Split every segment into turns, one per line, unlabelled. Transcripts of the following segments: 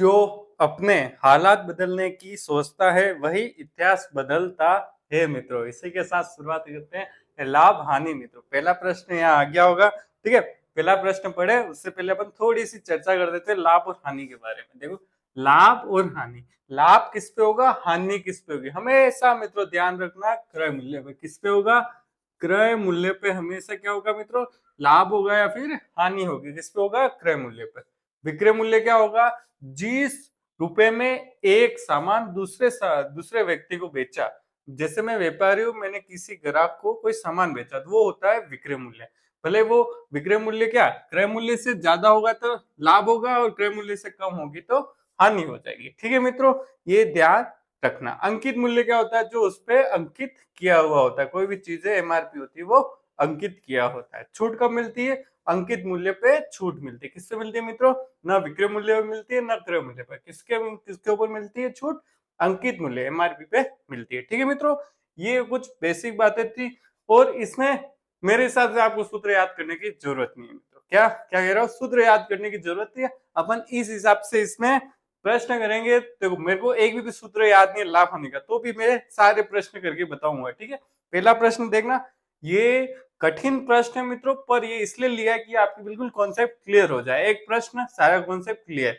जो अपने हालात बदलने की सोचता है वही इतिहास बदलता है मित्रों। इसी के साथ शुरुआत करते हैं लाभ हानि मित्रों। पहला प्रश्न यहाँ आ गया होगा, ठीक है। पहला प्रश्न पढ़े उससे पहले अपन थोड़ी सी चर्चा कर देते हैं लाभ और हानि के बारे में। देखो, लाभ और हानि, लाभ किस पे होगा, हानि किस पे होगी। हमेशा मित्रों ध्यान रखना, क्रय मूल्य पे। किस पे होगा, क्रय मूल्य पे हमेशा क्या होगा मित्रों, लाभ होगा या फिर हानि होगी। किस पे होगा, क्रय मूल्य पे। विक्रय मूल्य क्या होगा, जिस रुपए में एक सामान दूसरे व्यक्ति को बेचा। जैसे मैं व्यापारी हूं, मैंने किसी ग्राहक को कोई सामान बेचा तो वो होता है विक्रय मूल्य। भले वो विक्रय मूल्य क्या क्रय मूल्य से ज्यादा होगा तो लाभ होगा, और क्रय मूल्य से कम होगी तो हानि हो जाएगी। ठीक है मित्रों, ये ध्यान रखना। अंकित मूल्य क्या होता है, जो उस पर अंकित किया हुआ होता है। कोई भी चीजें एमआरपी होती है वो अंकित किया होता है। छूट कब मिलती है, अंकित मूल्य पे छूट मिलती है। किससे मिलती है मित्रों, ना विक्रय मूल्य पे मिलती है ना क्रय मूल्य पे। किसके ऊपर मिलती है छूट, अंकित मूल्य एमआरपी पे मिलती है। ठीक है मित्रों, ये कुछ बेसिक बातें थी, और इसमें मेरे हिसाब से आपको सूत्र याद करने की जरूरत नहीं है मित्रों। क्या क्या कह रहा हूँ, सूत्र याद करने की जरूरत नहीं है। अपन इस हिसाब से इसमें प्रश्न करेंगे। देखो, मेरे को एक भी सूत्र याद नहीं है लाभ हानि का, तो भी मैं सारे प्रश्न करके बताऊंगा। ठीक है, पहला प्रश्न देखना, ये कठिन प्रश्न है मित्रों, पर ये इसलिए लिया है कि आपकी बिल्कुल कॉन्सेप्ट क्लियर हो जाए। एक प्रश्न सारा कॉन्सेप्ट क्लियर।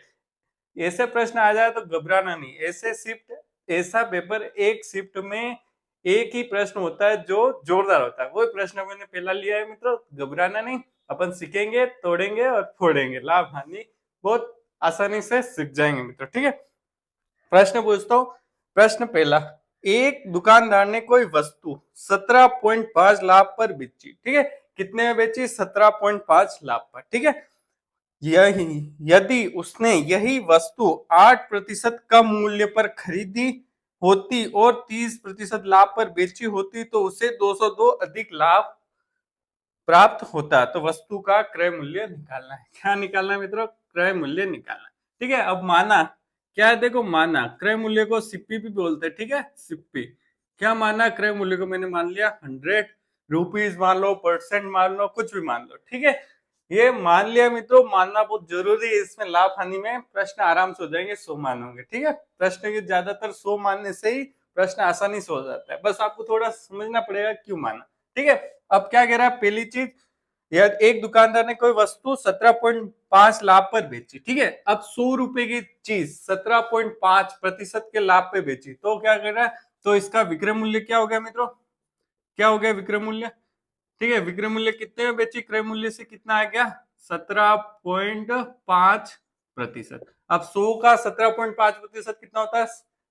ऐसे प्रश्न आ जाए तो घबराना नहीं। ऐसा पेपर एक शिफ्ट में एक ही प्रश्न होता है जो जोरदार होता है, वही प्रश्न मैंने पहला लिया है मित्रों। घबराना नहीं, अपन सीखेंगे, तोड़ेंगे और फोड़ेंगे। लाभ हानि बहुत आसानी से सीख जाएंगे मित्रों। ठीक है, प्रश्न पूछता हूँ। प्रश्न पहला, एक दुकानदार ने कोई वस्तु 17.5 लाख पर बेची। ठीक है, कितने में बेची, 17.5 लाख पर। ठीक है, यही यदि उसने यही वस्तु 8% कम मूल्य पर खरीदी होती और 30% लाभ पर बेची होती तो उसे 202 अधिक लाभ प्राप्त होता। तो वस्तु का क्रय मूल्य निकालना है। क्या निकालना है मित्रों, क्रय मूल्य निकालना। ठीक है, अब माना क्या है, देखो माना, क्रय मूल्य को सिप्पी भी बोलते हैं। ठीक है, सिप्पी। क्या माना, क्रय मूल्य को मैंने मान लिया 100 रुपीज मान लो, परसेंट मान लो, कुछ भी मान लो। ठीक है, ये मान लिया मित्रों, मानना बहुत जरूरी है। इसमें लाभ हानि में प्रश्न आराम से हो जाएंगे, 100 मानोगे। ठीक है, प्रश्न के ज्यादातर 100 मानने से ही प्रश्न आसानी से हो जाता है। बस आपको थोड़ा समझना पड़ेगा क्यों माना। ठीक है, अब क्या कह रहा है, पहली चीज, यह एक दुकानदार ने कोई वस्तु 17.5 लाख पर बेची। ठीक है, अब 100 रुपए की चीज 17.5% के लाभ पे बेची, तो क्या कर रहा है, तो इसका विक्रय मूल्य क्या हो गया मित्रों, क्या हो गया विक्रय मूल्य। ठीक है, विक्रय मूल्य कितने में बेची, क्रय मूल्य से कितना आ गया, 17.5%। अब 100 का 17.5% कितना होता है,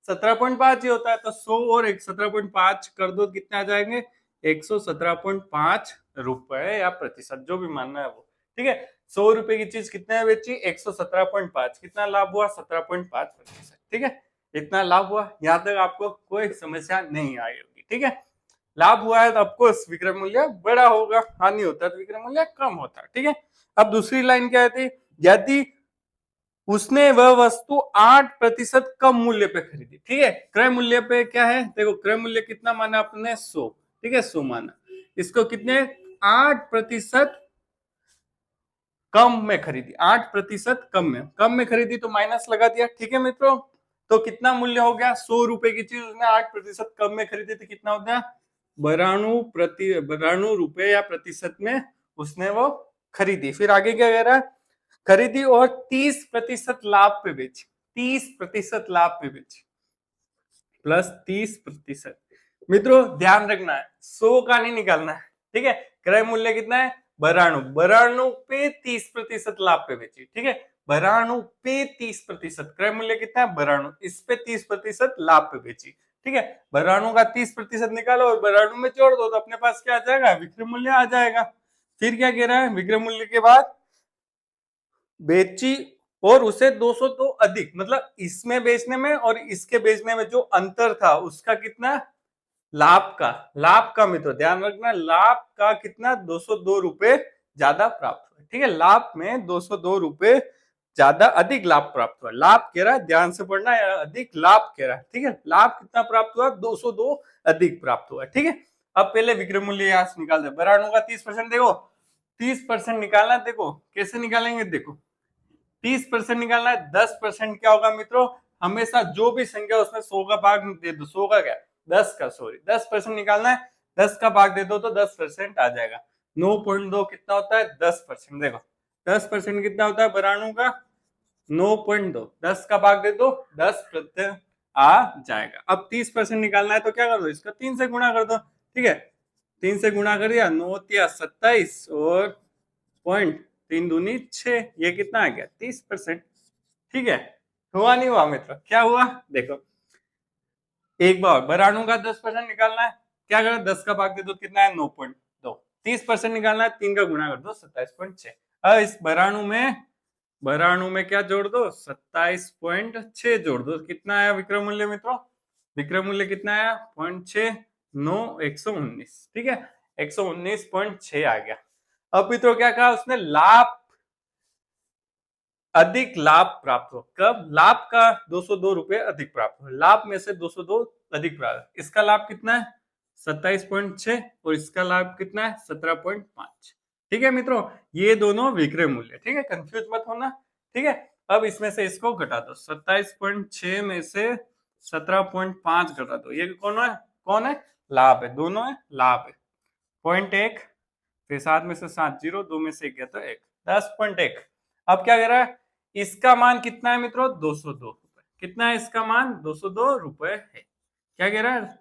17.5 ही होता है। तो 100 और 17.5 कर दो, कितने आ जाएंगे, 117.5 रुपए या प्रतिशत, जो भी मानना है वो। ठीक है, 100 रुपए की चीज कितने में बेची, 117.5, कितना लाभ हुआ, 17.5%। ठीक है, इतना लाभ हुआ। यहां तक आपको कोई समस्या नहीं आई होगी। ठीक है, लाभ हुआ है तो ऑफकोर्स विक्रय मूल्य बड़ा होगा, हानि होता है तो विक्रय मूल्य कम होता है। ठीक है, अब दूसरी लाइन क्या थी, यदि उसने वह वस्तु 8% कम मूल्य पे खरीदी। ठीक है, क्रय मूल्य पे क्या है, देखो क्रय मूल्य कितना माना आपने, 100। ठीक है, 100 माना, इसको कितने 8% कम में खरीदी, 8% कम में खरीदी तो माइनस लगा दिया। ठीक है मित्रों, तो कितना मूल्य हो गया, 100 रुपए की चीज उसने 8% कम में खरीदी तो कितना हो गया, 92 रुपए या प्रतिशत में उसने वो खरीदी। फिर आगे क्या कह रहा है, खरीदी और 30% लाभ पे बेची, 30% लाभ पे बेची, प्लस 30%। मित्रों ध्यान रखना है, 100 का नहीं निकालना है। ठीक है, क्रय मूल्य कितना है, 92 पे 30% लाभ पे बेची। ठीक है, 92 पे 30%, क्रय मूल्य कितना है 92, इस पे 30% लाभ पे बेची। ठीक है, 92 का 30% निकालो और 92 में जोड़ दो तो अपने पास क्या आ जाएगा, विक्रय मूल्य आ जाएगा। फिर क्या कह रहा है, विक्रय मूल्य के बाद बेची और उसे 202 अधिक, मतलब इसमें बेचने में और इसके बेचने में जो अंतर था उसका कितना, लाभ का मित्रों ध्यान रखना, लाभ का कितना, 202 रुपए ज्यादा प्राप्त हुआ। ठीक है, लाभ में 202 रुपए ज्यादा अधिक लाभ प्राप्त हुआ। लाभ कह रहा है, ध्यान से पढ़ना, अधिक लाभ कह रहा है। ठीक है, लाभ कितना प्राप्त हुआ, 202 अधिक प्राप्त हुआ। ठीक है, अब पहले विक्रय मूल्य यहां से निकाल दे, 92 का 30%, देखो 30% निकालना। देखो कैसे निकालेंगे, देखो 30% निकालना है। 10% क्या होगा मित्रों, हमेशा जो भी संख्या उसमें 100 का भाग दे दो, 100 का क्या 10 का, सॉरी 10% निकालना है, 10 का भाग दे दो तो 10% आ जाएगा। 9.2 कितना होता है 10%। देखो 10% कितना होता है बराणु का 9.2, 10 का भाग दे दो 10% आ जाएगा। अब 30% निकालना है तो क्या कर दो, इसका 3 से गुणा कर दो, ठीक है 3 से गुणा कर दिया, 9 या 27 और पॉइंट 3 दूनी 6, ये कितना आ गया 30%। ठीक है, हुआ नहीं हुआ मित्र, क्या हुआ देखो, एक बार बराणु का 10% निकालना है, क्या करो 10 का भाग दे दो कितना है 9.2, 30% निकालना है 3 का गुणा कर दो 27.6। अब इस बराणु में क्या जोड़ दो 27.6 जोड़ दो, कितना आया विक्रम मूल्य मित्रों, विक्रम मूल्य कितना आया 0.6, 9 119, ठीक है 119.6 आ गया। अब मित्रों क्या कहा उसने, लाभ अधिक लाभ प्राप्त हो, कब लाभ का 202 रुपए अधिक प्राप्त हो, लाभ में से 202 अधिक प्राप्त, इसका लाभ कितना है 27.6 और इसका लाभ कितना है 17.5। ठीक है मित्रों, ये दोनों विक्रय मूल्य, ठीक है कंफ्यूज मत होना, ठीक है। अब इसमें से इसको घटा दो, 27.6 में से 17.5 घटा दो, ये कौन है लाभ है, दोनों है लाभ है। 0.1 फिर 7 में से 7 0, 2 में से 1 गया तो 1, 10.1। अब क्या कह रहा है, इसका मान कितना है मित्रों 202 रुपए, कितना है इसका मान 202 रुपए है। क्या कह रहा है,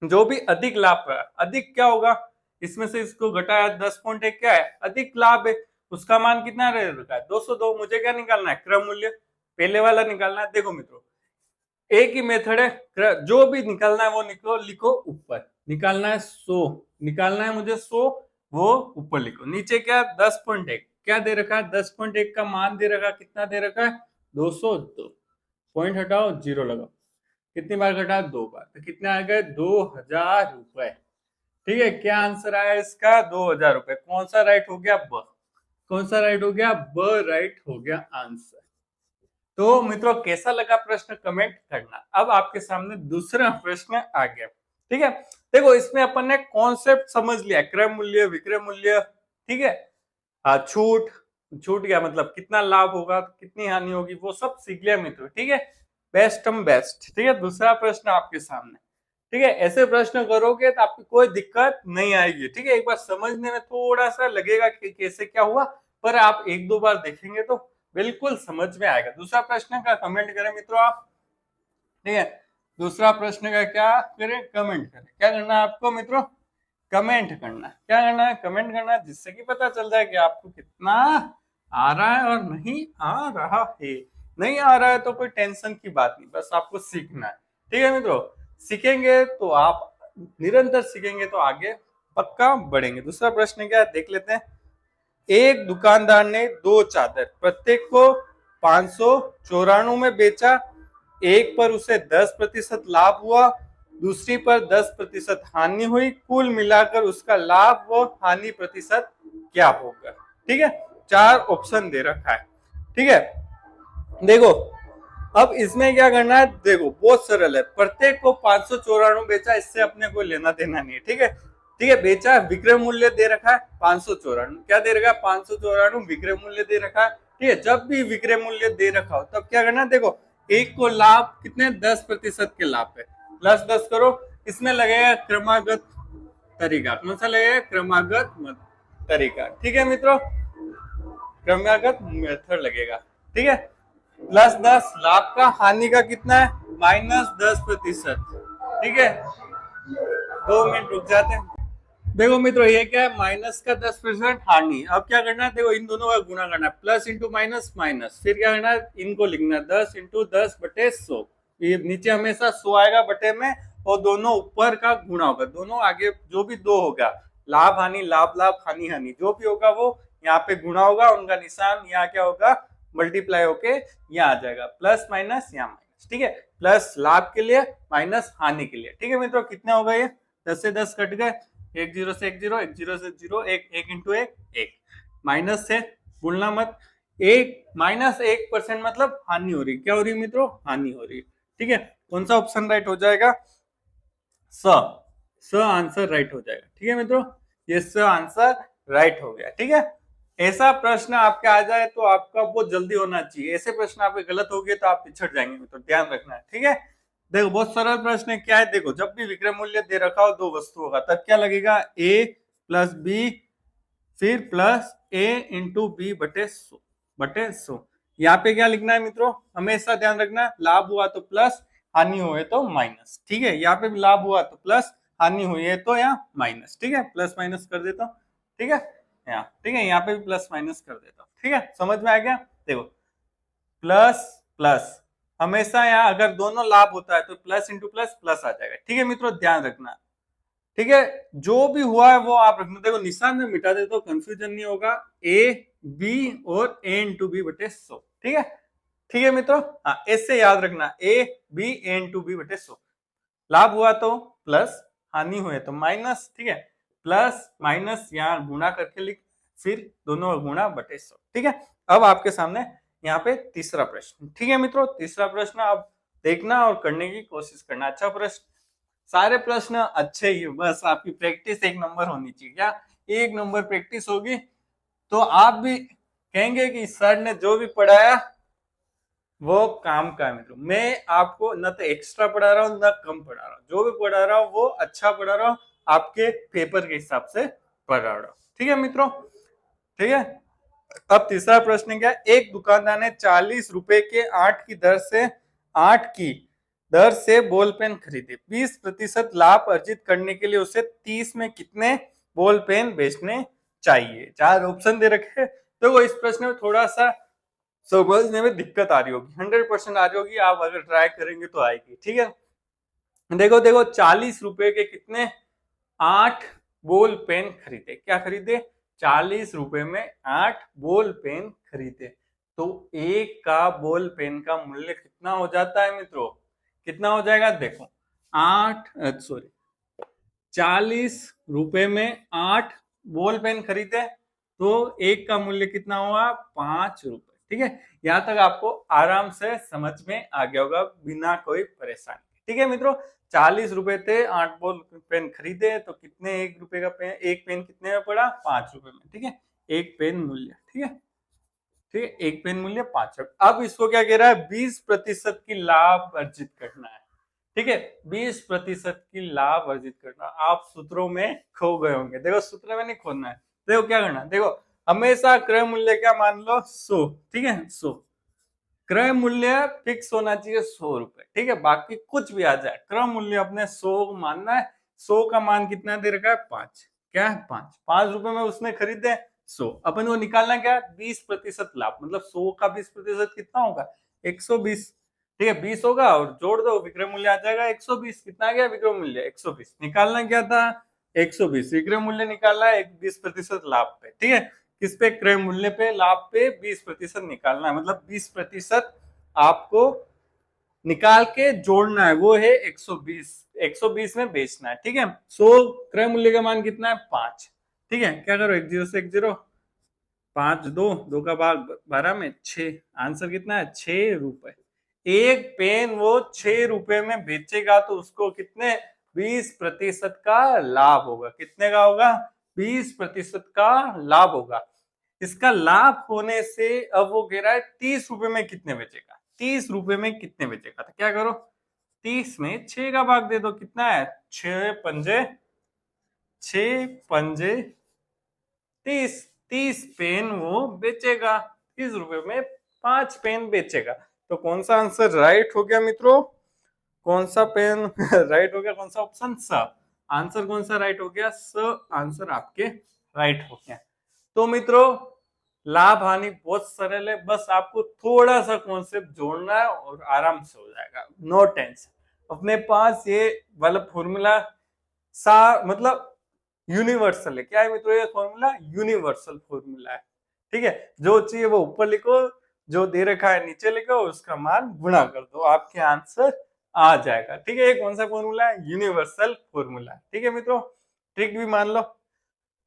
जो भी अधिक लाभ है, अधिक क्या होगा, इसमें से इसको घटाया 10.1 क्या है अधिक लाभ है, उसका मान कितना रखा है 202। मुझे क्या निकालना है क्रम मूल्य, पहले वाला निकालना है। देखो मित्रों एक ही मेथड है, जो भी निकालना है वो लिखो ऊपर, निकालना है 100, निकालना है मुझे 100, वो ऊपर लिखो, नीचे क्या 10.1 क्या दे रखा है, 10.1 का मान दे रखा है, कितना दे रखा है 202, पॉइंट हटाओ 0 लगाओ, कितनी बार घटा 2 बार, तो कितने आ गए 2000 रुपए। ठीक है, क्या आंसर आया इसका 2000 रुपए, कौन सा राइट हो गया ब, कौन सा राइट हो गया ब, राइट हो गया आंसर। तो मित्रों कैसा लगा प्रश्न कमेंट करना। अब आपके सामने दूसरा प्रश्न आ गया, ठीक है। देखो इसमें अपन ने कॉन्सेप्ट समझ लिया, क्रय मूल्य विक्रय मूल्य, ठीक है छूट, छूट क्या मतलब कितना लाभ होगा कितनी हानि होगी वो सब सीख लिया मित्रों, ठीक है बेस्ट, ठीक है। दूसरा प्रश्न आपके सामने, ठीक है ऐसे प्रश्न करोगे तो आपको कोई दिक्कत नहीं आएगी, ठीक है। एक बार समझने में थोड़ा सा लगेगा कि कैसे क्या हुआ, पर आप एक दो बार देखेंगे तो बिल्कुल समझ में आएगा। दूसरा प्रश्न का कमेंट करें मित्रों आप, ठीक है दूसरा प्रश्न का क्या करें कमेंट करें, क्या करना है आपको मित्रों कमेंट करना, क्या करना है कमेंट करना, जिससे कि पता चल जाए कि आपको कितना आ रहा है और नहीं आ रहा है। नहीं आ रहा है तो कोई टेंशन की बात नहीं, बस आपको सीखना है, ठीक है मित्रों। सीखेंगे तो आप निरंतर सीखेंगे तो आगे पक्का बढ़ेंगे। दूसरा प्रश्न क्या है देख लेते हैं। एक दुकानदार ने 2 चादर प्रत्येक को 594 में बेचा, एक पर उसे 10% लाभ हुआ, दूसरी पर 10% हानि हुई, कुल मिलाकर उसका लाभ व हानि प्रतिशत क्या होगा। ठीक है 4 ऑप्शन दे रखा है, ठीक है। देखो अब इसमें क्या करना है, देखो बहुत सरल है, प्रत्येक को 594 बेचा, इससे अपने को लेना देना नहीं है, ठीक है ठीक है बेचा, विक्रय मूल्य दे रखा है 594, क्या दे रखा है 594 विक्रय मूल्य दे रखा है, ठीक है। जब भी विक्रय मूल्य दे रखा हो तब क्या करना है, देखो एक को लाभ कितने 10% के लाभ पे प्लस 10 करो, इसमें लगेगा क्रमागत तरीका, कौन सा लगेगा क्रमागत तरीका, ठीक है मित्रों क्रमागत मेथड लगेगा, ठीक है प्लस 10 लाभ का, हानि का कितना है -10%, ठीक है 2 मिनट रुक जाते हैं। देखो मित्रों ये क्या है माइनस का 10% हानि, अब क्या करना है देखो इन दोनों का गुणा करना है, प्लस इंटू माइनस माइनस, फिर क्या करना है इनको लिखना है 10 इंटू 10 बटे 100, ये नीचे हमेशा 100 आएगा बटे में, और दोनों ऊपर का गुणा होगा, दोनों आगे जो भी 2 होगा लाभ हानि लाभ लाभ हानि हानि जो भी होगा वो यहाँ पे गुणा होगा, उनका निशान यहाँ क्या होगा मल्टीप्लाई होके यहाँ आ जाएगा, प्लस माइनस यहाँ माइनस, ठीक है प्लस लाभ के लिए माइनस हानि के लिए, ठीक है मित्रों कितना होगा ये 10 से 10 कट गए, 1 0 से 1 0, 1 0 से 0, 1 1 इंटू 1 1, माइनस से बोलना मत, एक -1% मतलब हानि हो रही, क्या हो रही मित्रों हानि हो रही, ठीक है। कौन सा ऑप्शन राइट हो जाएगा स आंसर राइट हो जाएगा, ठीक है मित्रों ये स आंसर राइट हो गया, ठीक है ऐसा प्रश्न आपके आ जाए तो आपका बहुत जल्दी होना चाहिए, ऐसे प्रश्न आपके गलत हो गए तो आप पिछड़ जाएंगे, तो ध्यान रखना है, ठीक है। देखो बहुत सरल प्रश्न है, क्या है, देखो जब भी विक्रय मूल्य दे रखा हो दो वस्तुओं का, तब क्या लगेगा, ए प्लस बी फिर प्लस ए इंटू बी बटे 100। यहाँ पे क्या लिखना है मित्रों, हमेशा ध्यान रखना, लाभ हुआ तो प्लस, हानि हुए तो माइनस, ठीक है। यहाँ पे भी लाभ हुआ तो प्लस, हानि हुई है तो यहाँ माइनस, ठीक है, प्लस माइनस कर देता हूँ, ठीक है, यहाँ ठीक है, यहाँ पे भी प्लस माइनस कर देता हूँ, ठीक है, समझ में आ गया। देखो प्लस प्लस, हमेशा यहाँ अगर दोनों लाभ होता है तो प्लस इंटू प्लस प्लस आ जाएगा, ठीक है मित्रों, ध्यान रखना, ठीक है। जो भी हुआ है वो आप रखना, देखो निशान में मिटा दे तो कंफ्यूजन नहीं होगा, ए बी और ए इंटू बी बटे 100, ठीक है, ठीक है मित्रों, हाँ ऐसे याद रखना, A B A into B बटे 100, लाभ हुआ तो प्लस, हानि हुए तो माइनस, ठीक है, प्लस माइनस यहाँ गुणा करके लिख, फिर दोनों गुणा बटे 100, ठीक है। अब आपके सामने यहाँ पे तीसरा प्रश्न, ठीक है मित्रों, तीसरा प्रश्न आप देखना और करने की कोशिश करना, अच्छा प्रश्न, सारे प्रश्न अच्छे ही, बस आपकी प्रैक्टिस एक नंबर होनी चाहिए, क्या एक नंबर प्रैक्टिस होगी तो आप भी कहेंगे कि सर ने जो भी पढ़ाया वो काम का है। मित्रों मैं आपको न तो एक्स्ट्रा पढ़ा रहा हूँ न कम पढ़ा रहा हूँ, जो भी पढ़ा रहा हूँ वो अच्छा पढ़ा रहा हूँ, आपके पेपर के हिसाब से पढ़ा रहा हूँ, ठीक है मित्रों, ठीक है। अब तीसरा प्रश्न क्या है, एक दुकानदार ने 40 रुपए के 8 की दर से बॉल पेन खरीदे, 20% लाभ अर्जित करने के लिए उसे 30 में कितने बॉल पेन बेचने चाहिए। 4 ऑप्शन दे रखे, तो वो इस प्रश्न में थोड़ा सा समझने में दिक्कत आ रही होगी, 100% आ रही होगी, आप अगर ट्राई करेंगे तो आएगी, ठीक है। देखो देखो 40 रुपए के कितने 8 बॉल पेन खरीदे, क्या खरीदे, 40 रुपए में 8 बॉल पेन खरीदे, तो एक का बॉल पेन का मूल्य कितना हो जाता है मित्रों, कितना हो जाएगा, देखो 40 रुपए में 8 बॉल पेन खरीदे तो एक का मूल्य कितना हुआ, 5 रुपए, ठीक है। यहां तक आपको आराम से समझ में आ गया होगा बिना कोई परेशानी, ठीक है मित्रों। 40 रुपए थे, 8 बॉल पेन खरीदे तो कितने, 1 रुपए का पेन, एक पेन कितने में पड़ा, 5 रुपए में, ठीक है, एक पेन मूल्य, ठीक है, ठीक है, एक पेन मूल्य 5 रुपए। अब इसको क्या कह रहा है, 20% की लाभ अर्जित करना है, ठीक है, 20% की लाभ अर्जित करना। आप सूत्रों में खो गए होंगे, देखो सूत्र में नहीं खोना है, देखो क्या करना, देखो हमेशा क्रय मूल्य क्या मान लो 100, ठीक है, 100 क्रय मूल्य फिक्स होना चाहिए 100 रुपए, ठीक है, बाकी कुछ भी आ जाए क्रय मूल्य अपने 100 मानना है। 100 का मान कितना दे रखा है, 5, क्या है 5 रुपए में उसने खरीदे 100, अपन को निकालना क्या है, 20% लाभ, मतलब 100 का 20% कितना होगा, 120, ठीक है, 20 होगा और जोड़ दो विक्रय मूल्य आ जाएगा 120, कितना आ गया विक्रय मूल्य 120, निकालना क्या था 120, विक्रय मूल्य निकालना है 20% लाभ पे, ठीक है, किस पे, क्रय मूल्य पे, लाभ पे 20% निकालना है, मतलब 20% आपको निकाल के जोड़ना है, वो है 120, 120 में बेचना है, ठीक है। 100 क्रय मूल्य का मान कितना है 5, ठीक है, क्या करो 10 से 10, 5 2 का भाग 12 में 6, आंसर कितना है 6 रुपए। एक पेन वो 6 रुपए में बेचेगा तो उसको कितने 20% का लाभ होगा, कितने का होगा 20% का लाभ होगा। इसका लाभ होने से अब वो कह रहा है 30 रुपए में कितने बेचेगा, 30 रुपए में कितने बेचेगा, तो क्या करो 30 में 6 का भाग दे दो, कितना है 6 पंजे 30 पेन वो बेचेगा, 30 रुपए में 5 पेन बेचेगा, तो कौन सा आंसर राइट हो गया मित्रों, कौन सा पेन राइट हो गया, कौन सा ऑप्शन स, आंसर कौन सा राइट हो गया, स आंसर आपके राइट हो गया। तो मित्रों लाभ हानि बहुत सरल है, बस आपको थोड़ा सा कॉन्सेप्ट जोड़ना है और आराम से हो जाएगा, नो टेंशन। अपने पास ये वाला फॉर्मूला मतलब यूनिवर्सल है, क्या है मित्रों ये फॉर्मूला, यूनिवर्सल फॉर्मूला है, ठीक है, जो चाहिए वो ऊपर लिखो, जो दे रखा है नीचे लिखो, उसका मान गुणा कर दो, आपके आंसर आ जाएगा, ठीक है। ये कौन सा फॉर्मूला है, यूनिवर्सल फॉर्मूला, ठीक है मित्रों। ट्रिक भी मान लो,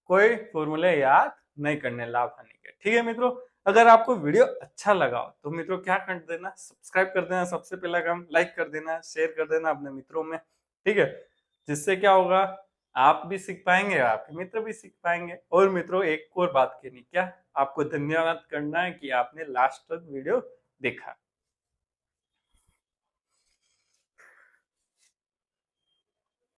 कोई फॉर्मूले याद नहीं करने लाभ हानि के, ठीक है मित्रों। अगर आपको वीडियो अच्छा लगा हो तो मित्रों क्या कर देना, सब्सक्राइब कर देना, सबसे पहला काम लाइक कर देना, शेयर कर देना अपने मित्रों में, ठीक है, जिससे क्या होगा आप भी सीख पाएंगे, आपके मित्र भी सीख पाएंगे। और मित्रों एक और बात कहनी, क्या आपको धन्यवाद करना है कि आपने लास्ट तक वीडियो देखा।